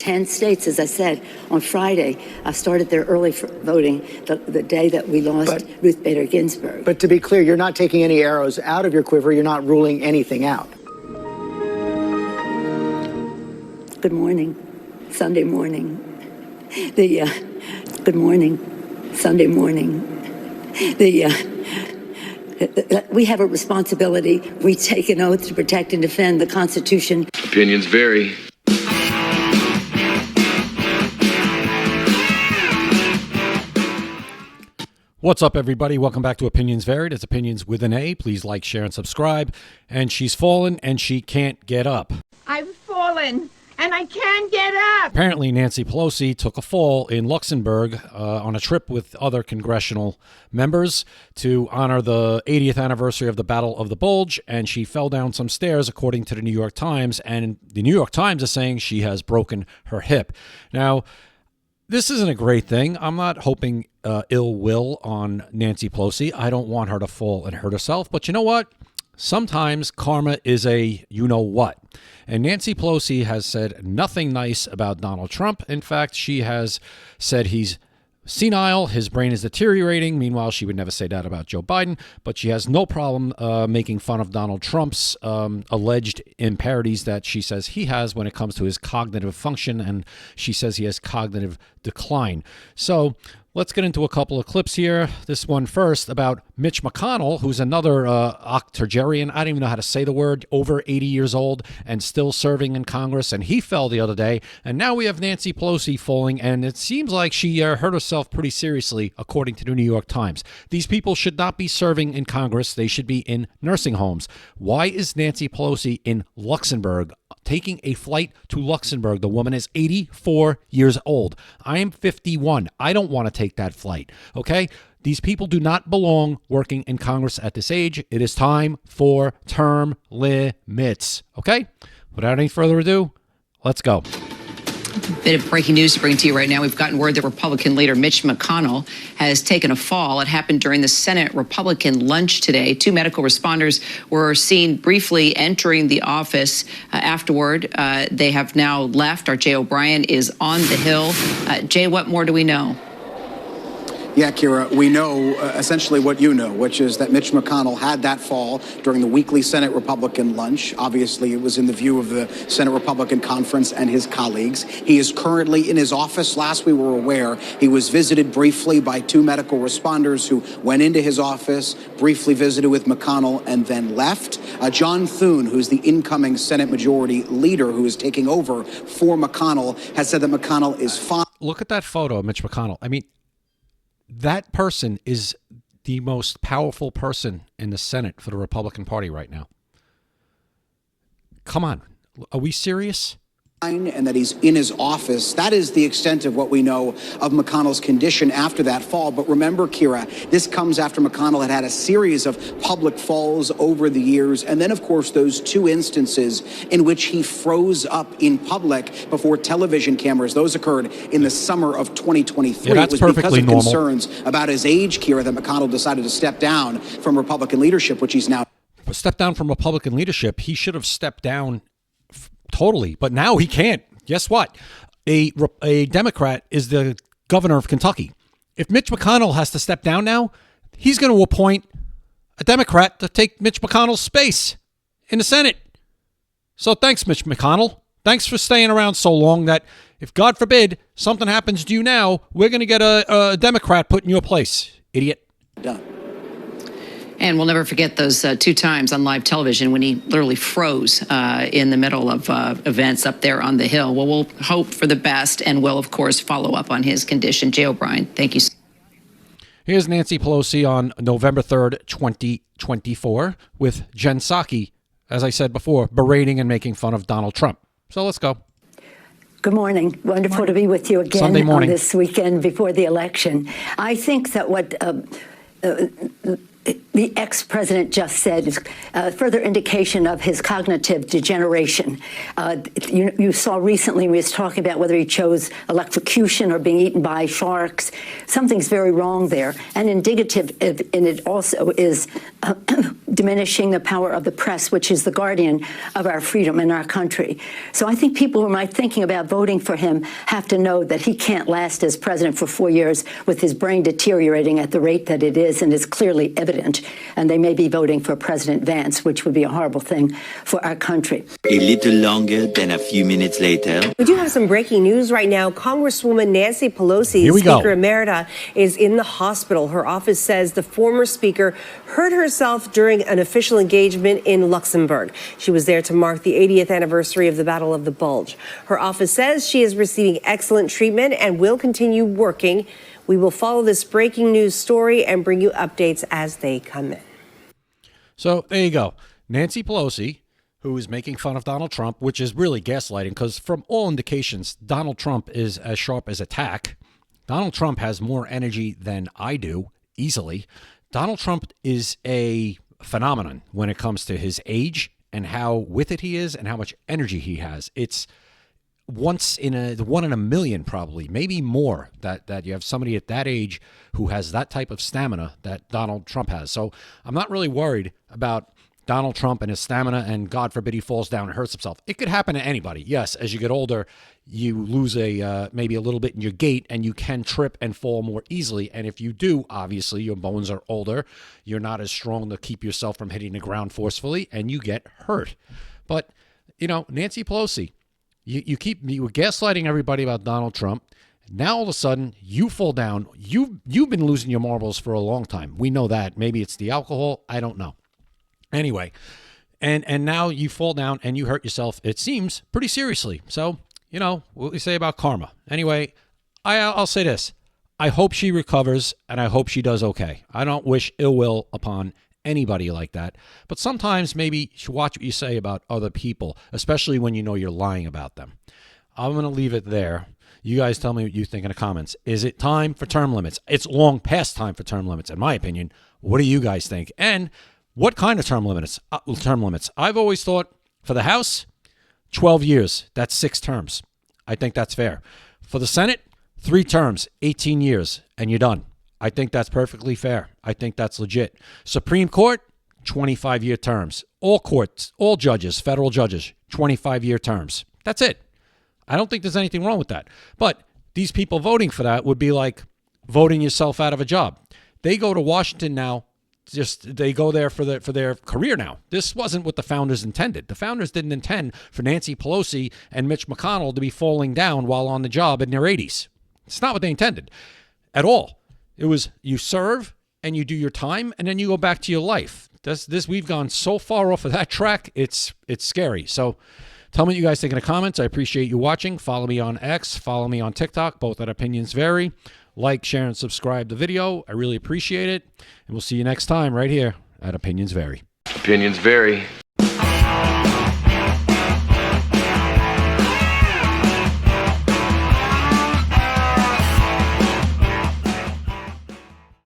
10 states, as I said, on Friday, started their early voting the day that we lost Ruth Bader Ginsburg. But to be clear, you're not taking any arrows out of your quiver. You're not ruling anything out. Good morning, Sunday morning. Good morning, Sunday morning. We have a responsibility. We take an oath to protect and defend the Constitution. Opinions vary. What's up, everybody? Welcome back to Opinions Varied. It's Opinions with an A. Please like, share, and subscribe. And she's fallen, and she can't get up. I've fallen, and I can't get up. Apparently, Nancy Pelosi took a fall in Luxembourg on a trip with other congressional members to honor the 80th anniversary of the Battle of the Bulge, and she fell down some stairs, according to the New York Times. And the New York Times is saying she has broken her hip. Now, this isn't a great thing. I'm not hoping ill will on Nancy Pelosi. I don't want her to fall and hurt herself. But you know what? Sometimes karma is a you-know-what. And Nancy Pelosi has said nothing nice about Donald Trump. In fact, she has said he's senile, his brain is deteriorating. Meanwhile, she would never say that about Joe Biden, but she has no problem making fun of Donald Trump's alleged imparities that she says he has when it comes to his cognitive function, and she says he has cognitive decline. So let's get into a couple of clips here. This one first about Mitch McConnell, who's another octogenarian. I don't even know how to say the word, over 80 years old and still serving in Congress. And he fell the other day. And now we have Nancy Pelosi falling. And it seems like she hurt herself pretty seriously, according to the New York Times. These people should not be serving in Congress. They should be in nursing homes. Why is Nancy Pelosi in Luxembourg, taking a flight to Luxembourg? The woman is 84 years old. I am 51. I don't want to take that flight. Okay? These people do not belong working in Congress at this age. It is time for term limits. Okay? Without any further ado, let's go. Bit of breaking news to bring to you right now. We've gotten word that Republican leader Mitch McConnell has taken a fall. It happened during the Senate Republican lunch today. Two medical responders were seen briefly entering the office afterward. They have now left. Our Jay O'Brien is on the Hill. Jay, what more do we know? Yeah, Kira, we know essentially what you know, which is that Mitch McConnell had that fall during the weekly Senate Republican lunch. Obviously, it was in the view of the Senate Republican Conference and his colleagues. He is currently in his office. Last we were aware, he was visited briefly by two medical responders who went into his office, briefly visited with McConnell, and then left. John Thune, who's the incoming Senate Majority Leader who is taking over for McConnell, has said that McConnell is fine. Look at that photo of Mitch McConnell. I mean, that person is the most powerful person in the Senate for the Republican Party right now. Come on. Are we serious? And that he's in his office. That is the extent of what we know of McConnell's condition after that fall. But remember, Kira, this comes after McConnell had a series of public falls over the years. And then, of course, those two instances in which he froze up in public before television cameras. Those occurred in the summer of 2023. Yeah, that's it was because of normal. Concerns about his age, Kira, that McConnell decided to step down from Republican leadership, which he's now. Step down from Republican leadership. He should have stepped down totally, but now he can't. Guess what? A Democrat is the governor of Kentucky. If Mitch McConnell has to step down now, he's going to appoint a Democrat to take Mitch McConnell's space in the Senate. So thanks, Mitch McConnell. Thanks for staying around so long that if, God forbid, something happens to you now, we're going to get a Democrat put in your place. Idiot. Done. And we'll never forget those two times on live television when he literally froze in the middle of events up there on the Hill. Well, we'll hope for the best, and we'll, of course, follow up on his condition. Jay O'Brien, thank you. Here's Nancy Pelosi on November 3rd, 2024, with Jen Psaki, as I said before, berating and making fun of Donald Trump. So let's go. Good morning. Wonderful to be with you again Sunday morning. On this weekend before the election. I think that what the ex-president just said is further indication of his cognitive degeneration. You saw recently when he was talking about whether he chose electrocution or being eaten by sharks. Something's very wrong there. And indicative in it also is diminishing the power of the press, which is the guardian of our freedom in our country. So I think people who might thinking about voting for him have to know that he can't last as president for 4 years with his brain deteriorating at the rate that it is, and is clearly evident. And they may be voting for President Vance, which would be a horrible thing for our country. A little longer than a few minutes later. We do have some breaking news right now. Congresswoman Nancy Pelosi, Speaker Emerita, is in the hospital. Her office says the former speaker hurt herself during an official engagement in Luxembourg. She was there to mark the 80th anniversary of the Battle of the Bulge. Her office says she is receiving excellent treatment and will continue working. We will follow this breaking news story and bring you updates as they come in. So there you go. Nancy Pelosi, who is making fun of Donald Trump, which is really gaslighting, because from all indications, Donald Trump is as sharp as a tack. Donald Trump has more energy than I do, easily. Donald Trump is a phenomenon when it comes to his age and how with it he is and how much energy he has. It's one in a million, probably, maybe more, that you have somebody at that age who has that type of stamina that Donald Trump has. So I'm not really worried about Donald Trump and his stamina, and God forbid he falls down and hurts himself. It could happen to anybody. Yes, as you get older, you lose maybe a little bit in your gait, and you can trip and fall more easily. And if you do, obviously, your bones are older. You're not as strong to keep yourself from hitting the ground forcefully, and you get hurt. But, Nancy Pelosi, you were gaslighting everybody about Donald Trump. Now all of a sudden you fall down. You've been losing your marbles for a long time. We know that. Maybe it's the alcohol. I don't know. Anyway, and now you fall down and you hurt yourself. It seems pretty seriously. So what we say about karma. Anyway, I'll say this: I hope she recovers and I hope she does okay. I don't wish ill will upon anybody like that. But sometimes maybe you should watch what you say about other people, especially when you know you're lying about them. I'm going to leave it there. You guys tell me what you think in the comments. Is it time for term limits? It's long past time for term limits, in my opinion. What do you guys think? And what kind of term limits? I've always thought for the House, 12 years. That's 6 terms. I think that's fair. For the Senate, 3 terms, 18 years, and you're done. I think that's perfectly fair. I think that's legit. Supreme Court, 25-year terms. All courts, all judges, federal judges, 25-year terms. That's it. I don't think there's anything wrong with that. But these people voting for that would be like voting yourself out of a job. They go to Washington now. They go there for their career now. This wasn't what the founders intended. The founders didn't intend for Nancy Pelosi and Mitch McConnell to be falling down while on the job in their 80s. It's not what they intended at all. It was you serve and you do your time and then you go back to your life. We've gone so far off of that track, it's scary. So tell me what you guys think in the comments. I appreciate you watching. Follow me on X. Follow me on TikTok, both at Opinions Vary. Like, share, and subscribe the video. I really appreciate it. And we'll see you next time right here at Opinions Vary. Opinions vary.